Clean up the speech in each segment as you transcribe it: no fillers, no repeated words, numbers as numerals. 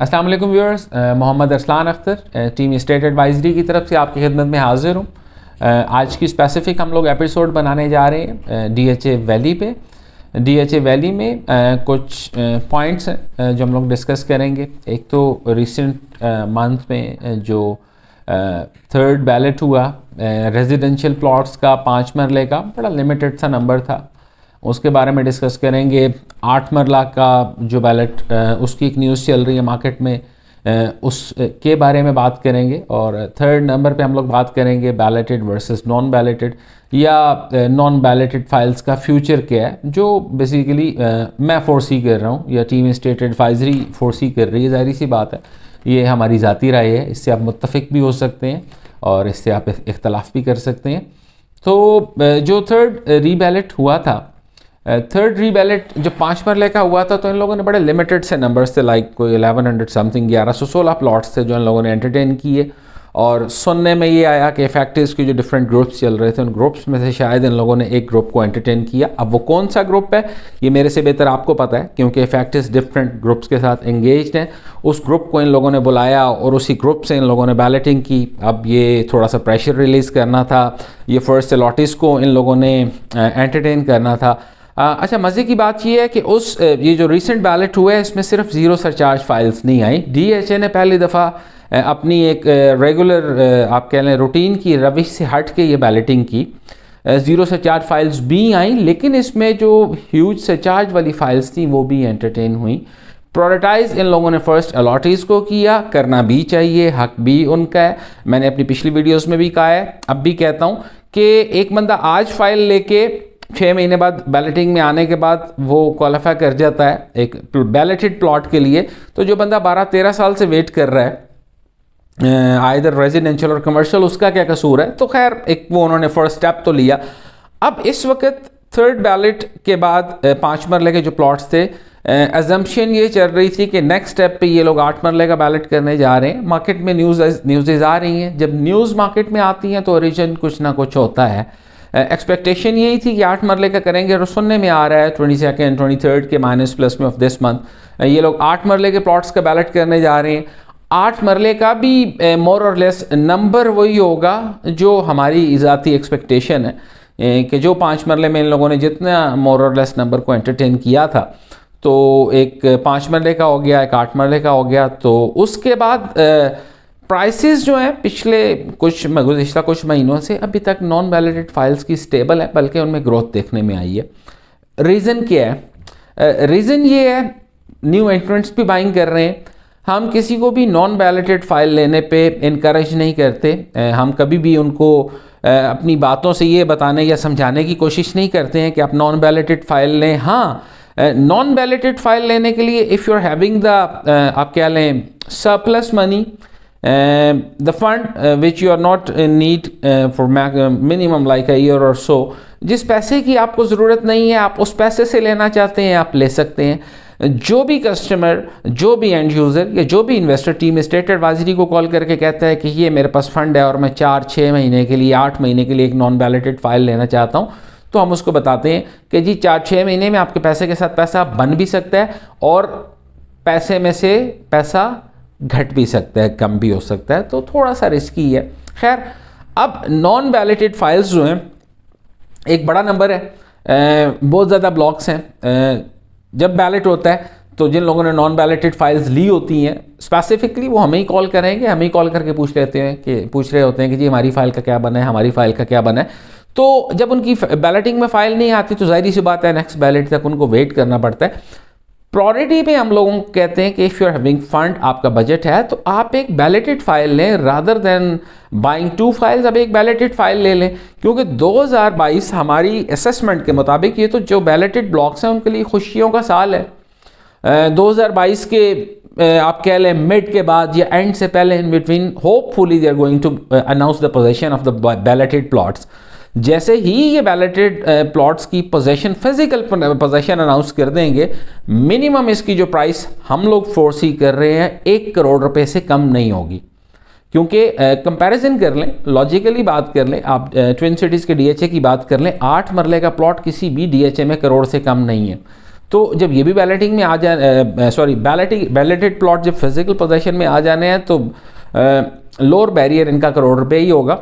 अस्सलाम वालेकुम viewers, Mohammad Arsalan Akhtar team State Advisory की तरफ से आपकी खिदमत में हाजिर हूँ। आज की स्पेसिफ़िक हम लोग एपिसोड बनाने जा रहे हैं DHA वैली पे। DHA वैली में कुछ पॉइंट्स हैं जो हम लोग डिस्कस करेंगे। एक तो रिसेंट मंथ में जो थर्ड बैलेट हुआ रेजिडेंशियल प्लॉट्स का 5 मरले का, बड़ा लिमिटेड सा नंबर था, उसके बारे में डिस्कस करेंगे। 8 मरला का जो बैलेट उसकी एक न्यूज़ चल रही है मार्केट में, उसके बारे में बात करेंगे। और थर्ड नंबर पे हम लोग बात करेंगे बैलेटेड वर्सेस नॉन बैलेटेड या नॉन बैलेटेड फाइल्स का फ्यूचर क्या है, जो बेसिकली मैं फोरसी कर रहा हूँ या टीम स्टेट एडवाइजरी फोरसी कर रही है। ज़ाहिर सी बात है, ये हमारी ज़ाती राय है, इससे आप मुत्तफ़िक भी हो सकते हैं और इससे आप इख्तलाफ भी कर सकते हैं। तो जो थर्ड रीबैलेट हुआ था, थर्ड रीबैलेट जो 5 मरले का हुआ था, तो इन लोगों ने बड़े लिमिटेड से नंबर्स थे, लाइक कोई 1100 समथिंग 1116 प्लॉट्स थे जो इन लोगों ने एंटरटेन किए। और सुनने में ये आया कि इफेक्टिव्स के जो डिफरेंट ग्रुप्स चल रहे थे, उन ग्रुप्स में से शायद इन लोगों ने एक ग्रुप को एंटरटेन किया। अब वो कौन सा ग्रुप है ये मेरे से बेहतर आपको पता है, क्योंकि इफेक्टिव्स डिफरेंट ग्रुप्स के साथ एंगेज्ड हैं। उस ग्रुप को इन लोगों ने बुलाया और उसी ग्रुप से इन लोगों ने बैलेटिंग की। अब ये थोड़ा सा प्रेशर रिलीज़ करना था, ये फर्स्ट अलॉटिस को इन लोगों ने एंटरटेन करना था। अच्छा, मज़े की बात ये है कि ये जो रिसेंट बैलेट हुआ है इसमें सिर्फ ज़ीरो सरचार्ज फाइल्स नहीं आई। DHA ने पहली दफ़ा अपनी एक रेगुलर आप कह लें रूटीन की रविश से हट के ये बैलेटिंग की। ज़ीरो सरचार्ज फाइल्स भी आई, लेकिन इसमें जो ह्यूज सरचार्ज वाली फाइल्स थी वो भी एंटरटेन हुई। प्रायोरिटाइज इन लोगों ने फर्स्ट अलॉटीज़ को किया, करना भी चाहिए, हक भी उनका है। मैंने अपनी पिछली वीडियोज़ में भी कहा है, अब भी कहता हूँ कि एक बंदा आज फाइल लेके 6 महीने बाद बैलेटिंग में आने के बाद वो क्वालिफाई कर जाता है एक बैलेटेड प्लॉट के लिए, तो जो बंदा 12-13 साल से वेट कर रहा है आइदर रेजिडेंशियल और कमर्शियल, उसका क्या कसूर है। तो खैर एक वो उन्होंने फर्स्ट स्टेप तो लिया। अब इस वक्त थर्ड बैलेट के बाद 5 मरले के जो प्लॉट्स थे, एजम्पशन ये चल रही थी कि नेक्स्ट स्टेप पे ये लोग 8 मरले का बैलेट करने जा रहे हैं। मार्केट में न्यूज़ आ रही हैं, जब न्यूज़ मार्केट में आती हैं तो ओरिजिन कुछ ना कुछ होता है। एक्सपेक्टेशन यही थी कि 8 मरले का करेंगे और सुनने में आ रहा है 22nd 23rd के माइनस प्लस में ऑफ दिस मंथ ये लोग 8 मरले के प्लॉट्स का बैलेट करने जा रहे हैं। 8 मरले का भी मोर और लेस नंबर वही होगा जो हमारी ज़ाती एक्सपेक्टेशन है कि जो 5 मरले में इन लोगों ने जितना मोर और लेस नंबर को एंटरटेन किया था, तो एक 5 मरले का हो गया, एक 8 मरले का हो गया। तो उसके बाद प्राइसेस जो हैं पिछले गुज़िश्ता कुछ महीनों से अभी तक नॉन बैलेटेड फाइल्स की स्टेबल है, बल्कि उनमें ग्रोथ देखने में आई है। रीज़न क्या है? रीज़न ये है, न्यू एंट्रेंट्स भी बाइंग कर रहे हैं। हम किसी को भी नॉन बैलेटेड फाइल लेने पे इनकरेज नहीं करते। हम कभी भी उनको अपनी बातों से ये बताने या समझाने की कोशिश नहीं करते हैं कि आप नॉन बैलेटेड फाइल लें। हाँ, नॉन बैलेटेड फाइल लेने के लिए if you are having the आप क्या लें surplus money, the fund which you are not in need for minimum like a year or so, जिस पैसे की आपको ज़रूरत नहीं है, आप उस पैसे से लेना चाहते हैं, आप ले सकते हैं। जो भी कस्टमर, जो भी एंड यूज़र या जो भी इन्वेस्टर टीम स्टेट एडवाइजरी को कॉल करके कहता है कि ये मेरे पास फंड है और मैं 4-6 महीने के लिए 8 महीने के लिए एक नॉन बैलेटेड फाइल लेना चाहता हूँ, तो हम उसको बताते हैं कि जी 4-6 महीने में आपके पैसे के साथ पैसा बन भी सकता है और पैसे में से पैसा घट भी सकता है, कम भी हो सकता है, तो थोड़ा सा रिस्की है। खैर, अब नॉन बैलेटेड फाइल्स जो हैं एक बड़ा नंबर है, बहुत ज़्यादा ब्लॉक्स हैं। जब बैलेट होता है तो जिन लोगों ने नॉन बैलेटेड फाइल्स ली होती हैं स्पेसिफिकली वो हमें ही कॉल करेंगे, हमें ही कॉल करके पूछ रहे होते हैं कि जी हमारी फ़ाइल का क्या बना है, हमारी फ़ाइल का क्या बना है। तो जब उनकी बैलेटिंग में फ़ाइल नहीं आती तो ज़ाहिर सी बात है नेक्स्ट बैलेट तक उनको वेट करना पड़ता है। प्रायोरिटी में हम लोगों को कहते हैं कि if you are having fund, आपका बजट है, तो आप एक बैलेटेड फाइल लें रादर देन बाइंग 2 फाइल्स। अब एक बैलेटेड फाइल ले लें, क्योंकि 2022 हमारी असेसमेंट के मुताबिक ये तो जो बैलेटेड ब्लॉक्स हैं उनके लिए खुशियों का साल है। 2022 के आप कह लें मिड के बाद या एंड से पहले in between hopefully they are going to announce the position of the balloted plots. जैसे ही ये बैलेटेड प्लॉट्स की पोजीशन, फिजिकल पोजीशन अनाउंस कर देंगे, मिनिमम इसकी जो प्राइस हम लोग फोरसी कर रहे हैं 1 करोड़ रुपए से कम नहीं होगी, क्योंकि कंपैरिजन कर लें, लॉजिकली बात कर लें, आप ट्विन सिटीज़ के डीएचए की बात कर लें, 8 मरले का प्लॉट किसी भी डीएचए में करोड़ से कम नहीं है। तो जब ये भी बैलेटिंग में आ जाए, बैलेटेड प्लॉट जब फिजिकल पोजेशन में आ जाने हैं तो लोअर बैरियर इनका करोड़ रुपए ही होगा।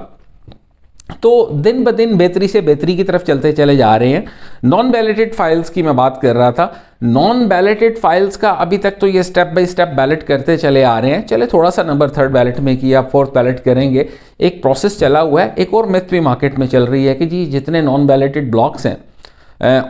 तो दिन ब दिन बेहतरी से बेहतरी की तरफ चलते चले जा रहे हैं। नॉन बैलेटेड फाइल्स की मैं बात कर रहा था, नॉन बैलेटेड फाइल्स का अभी तक तो ये स्टेप बाय स्टेप बैलेट करते चले आ रहे हैं। चले थोड़ा सा नंबर 3rd बैलेट में किया, 4th बैलेट करेंगे, एक प्रोसेस चला हुआ है। एक और मिथ भी मार्केट में चल रही है कि जी जितने नॉन बैलेटेड ब्लॉक्स हैं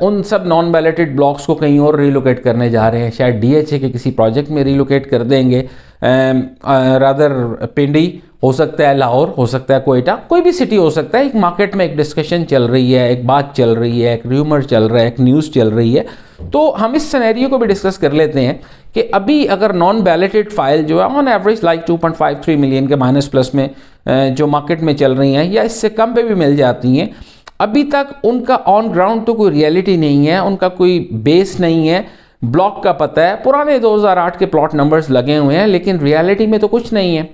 उन सब नॉन बैलेटेड ब्लॉक्स को कहीं और रिलोकेट करने जा रहे हैं, शायद डीएचए के किसी प्रोजेक्ट में रिलोकेट कर देंगे, रादर पिंडी हो सकता है, लाहौर हो सकता है, कोयटा, कोई भी सिटी हो सकता है। एक मार्केट में एक डिस्कशन चल रही है, एक बात चल रही है, एक र्यूमर चल रहा है, एक न्यूज़ चल रही है। तो हम इस सिनेरियो को भी डिस्कस कर लेते हैं कि अभी अगर नॉन बैलेटेड फाइल जो है ऑन एवरेज लाइक 2.53 मिलियन के माइनस प्लस में जो मार्केट में चल रही हैं या इससे कम पे भी मिल जाती हैं, अभी तक उनका ऑन ग्राउंड तो कोई रियलिटी नहीं है, उनका कोई बेस नहीं है। ब्लॉक का पता है, पुराने 2008 के प्लॉट नंबर्स लगे हुए हैं, लेकिन रियलिटी में तो कुछ नहीं है।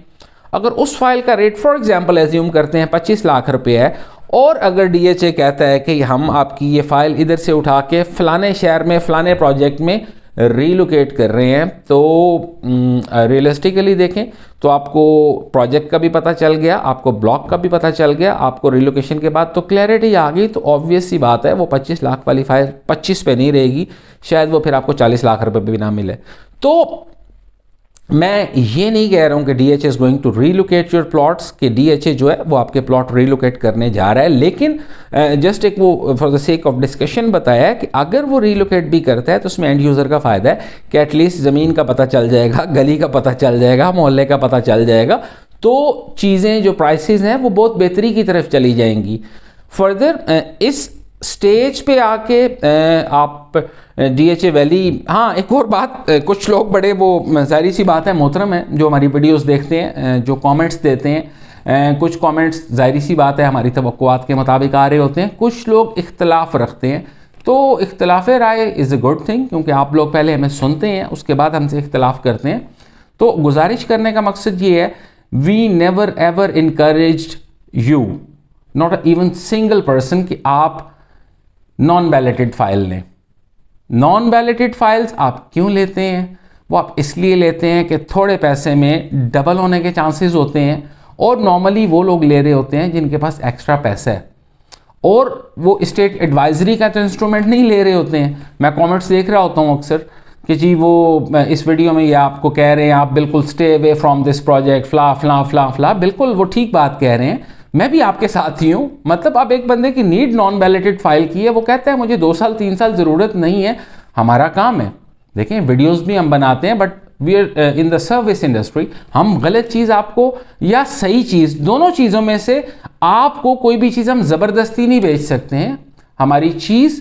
अगर उस फाइल का रेट फॉर एग्जांपल एज्यूम करते हैं 25 लाख रुपए है, और अगर डीएचए कहता है कि हम आपकी ये फाइल इधर से उठा के फलाने शहर में फलाने प्रोजेक्ट में रीलोकेट कर रहे हैं, तो रियलिस्टिकली देखें तो आपको प्रोजेक्ट का भी पता चल गया, आपको ब्लॉक का भी पता चल गया, आपको रिलोकेशन के बाद तो क्लैरिटी आ गई। तो ऑब्वियस सी बात है वो 25 लाख वाली फाइल 25 पे नहीं रहेगी, शायद वो फिर आपको 40 लाख रुपए पे भी ना मिले। तो मैं ये नहीं कह रहा हूं कि DHA is going to relocate your plots, कि डीएचए जो है वो आपके प्लॉट रीलोकेट करने जा रहा है, लेकिन जस्ट एक वो for the sake of discussion बताया है कि अगर वो रीलोकेट भी करता है तो उसमें एंड यूज़र का फ़ायदा है कि एटलीस्ट ज़मीन का पता चल जाएगा, गली का पता चल जाएगा, मोहल्ले का पता चल जाएगा, तो चीज़ें जो प्राइसेस हैं वो बहुत बेहतरी की तरफ चली जाएंगी। फर्दर इस स्टेज पे आके आप डीएचए वैली, हाँ एक और बात, कुछ लोग बड़े वो जाहिर सी बात है मोहतरम है जो हमारी वीडियोस देखते हैं, जो कमेंट्स देते हैं, कुछ कमेंट्स जाहिर सी बात है हमारी तवक्कुआत के मुताबिक आ रहे होते हैं, कुछ लोग इख्तलाफ रखते हैं। तो इख्तलाफ राय इज़ अ गुड थिंग, क्योंकि आप लोग पहले हमें सुनते हैं उसके बाद हमसे इख्तलाफ करते हैं। तो गुजारिश करने का मकसद ये है, we never ever encouraged you, not even single person, कि आप नॉन बैलेटेड फाइल लें। नॉन बैलेटेड फाइल्स आप क्यों लेते हैं? वो आप इसलिए लेते हैं कि थोड़े पैसे में डबल होने के चांसेस होते हैं, और नॉर्मली वो लोग ले रहे होते हैं जिनके पास एक्स्ट्रा पैसा है, और वो स्टेट एडवाइजरी का तो इंस्ट्रूमेंट नहीं ले रहे होते हैं। मैं कमेंट्स देख रहा होता हूँ अक्सर कि जी वो इस वीडियो में ये आपको कह रहे हैं आप बिल्कुल stay away from this project, फ्ला फ्ला फ्ला फ्ला, बिल्कुल वो ठीक बात कह रहे हैं, मैं भी आपके साथ ही हूँ। मतलब अब एक बंदे की नीड नॉन बैलेटेड फाइल की है, वो कहता है मुझे 2 साल 3 साल ज़रूरत नहीं है, हमारा काम है। देखें वीडियोस भी हम बनाते हैं, but we are in the service industry, हम गलत चीज़ आपको या सही चीज़, दोनों चीज़ों में से आपको कोई भी चीज़ हम ज़बरदस्ती नहीं बेच सकते हैं। हमारी चीज़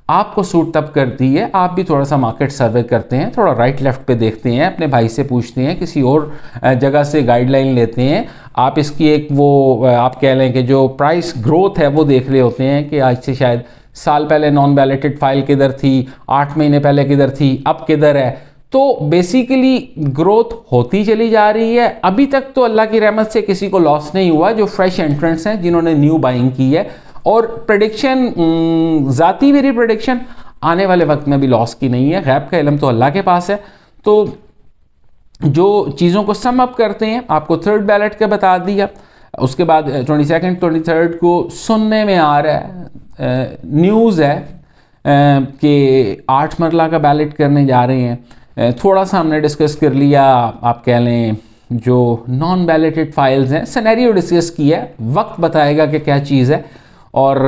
आपको सूट तब करती है, आप भी थोड़ा सा मार्केट सर्वे करते हैं, थोड़ा राइट लेफ्ट पे देखते हैं, अपने भाई से पूछते हैं, किसी और जगह से गाइडलाइन लेते हैं, आप इसकी एक वो आप कह लें कि जो प्राइस ग्रोथ है वो देख रहे होते हैं कि आज से शायद साल पहले नॉन बैलेटेड फाइल किधर थी, 8 महीने पहले किधर थी, अब किधर है। तो बेसिकली ग्रोथ होती चली जा रही है। अभी तक तो अल्लाह की रहमत से किसी को लॉस नहीं हुआ, जो फ्रेश एंट्रेंट्स हैं जिन्होंने न्यू बाइंग की है। और प्रेडिक्शन, ज़ाती मेरी प्रेडिक्शन आने वाले वक्त में भी लॉस की नहीं है, गैब का इल्म तो अल्लाह के पास है। तो जो चीज़ों को सम अप करते हैं, आपको 3rd बैलेट का बता दिया, उसके बाद 22nd 23rd को सुनने में आ रहा है, न्यूज़ है कि 8 मरला का बैलेट करने जा रहे हैं। थोड़ा सा हमने डिस्कस कर लिया, आप कह लें जो नॉन बैलेटेड फाइल्स हैं, सिनेरियो डिस्कस किया, वक्त बताएगा कि क्या चीज़ है। और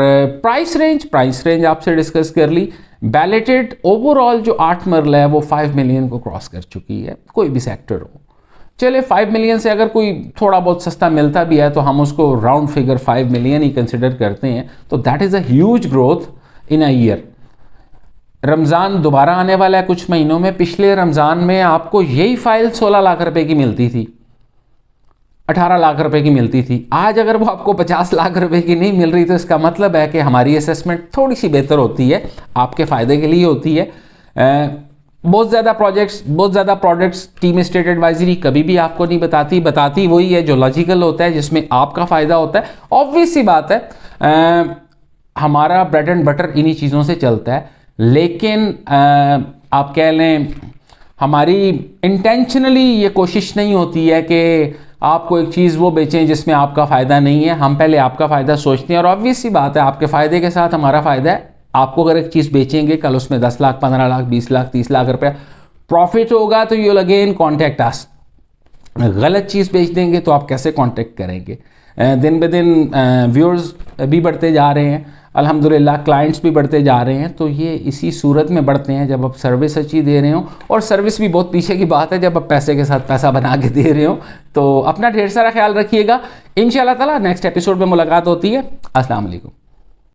प्राइस रेंज आपसे डिस्कस कर ली। बैलेटेड ओवरऑल जो 8 मरला है वो 5 मिलियन को क्रॉस कर चुकी है, कोई भी सेक्टर हो। चले 5 मिलियन से अगर कोई थोड़ा बहुत सस्ता मिलता भी है तो हम उसको राउंड फिगर 5 मिलियन ही कंसिडर करते हैं। तो that is a huge growth in a year. Ramzan दोबारा आने वाला है कुछ महीनों में। पिछले रमज़ान में आपको यही फाइल 16 लाख रुपए की मिलती थी, 18 लाख रुपए की मिलती थी। आज अगर वो आपको 50 लाख रुपए की नहीं मिल रही तो इसका मतलब है कि हमारी असेसमेंट थोड़ी सी बेहतर होती है, आपके फ़ायदे के लिए होती है। बहुत ज़्यादा प्रोडक्ट्स टीम स्टेट एडवाइजरी कभी भी आपको नहीं बताती वही है जो लॉजिकल होता है, जिसमें आपका फ़ायदा होता है। ऑब्वियस सी बात है, हमारा ब्रेड एंड बटर इन्हीं चीज़ों से चलता है, लेकिन आप कह लें हमारी इंटेंशनली ये कोशिश नहीं होती है कि आपको एक चीज़ वो बेचें जिसमें आपका फ़ायदा नहीं है। हम पहले आपका फ़ायदा सोचते हैं, और ऑब्वियस सी बात है आपके फ़ायदे के साथ हमारा फ़ायदा है। आपको अगर एक चीज़ बेचेंगे, कल उसमें 10 लाख 15 लाख 20 लाख 30 लाख रुपया प्रॉफिट होगा तो यू अगेन कॉन्टेक्ट अस। गलत चीज़ बेच देंगे तो आप कैसे कॉन्टेक्ट करेंगे? दिन ब दिन व्यूअर्स भी बढ़ते जा रहे हैं, अल्हम्दुलिल्लाह क्लाइंट्स भी बढ़ते जा रहे हैं, तो ये इसी सूरत में बढ़ते हैं जब आप सर्विस अच्छी दे रहे हो। और सर्विस भी बहुत पीछे की बात है, जब आप पैसे के साथ पैसा बना के दे रहे हो। तो अपना ढेर सारा ख्याल रखिएगा। इंशाअल्लाह ताला नेक्स्ट एपिसोड में मुलाकात होती है। अस्सलाम वालेकुम।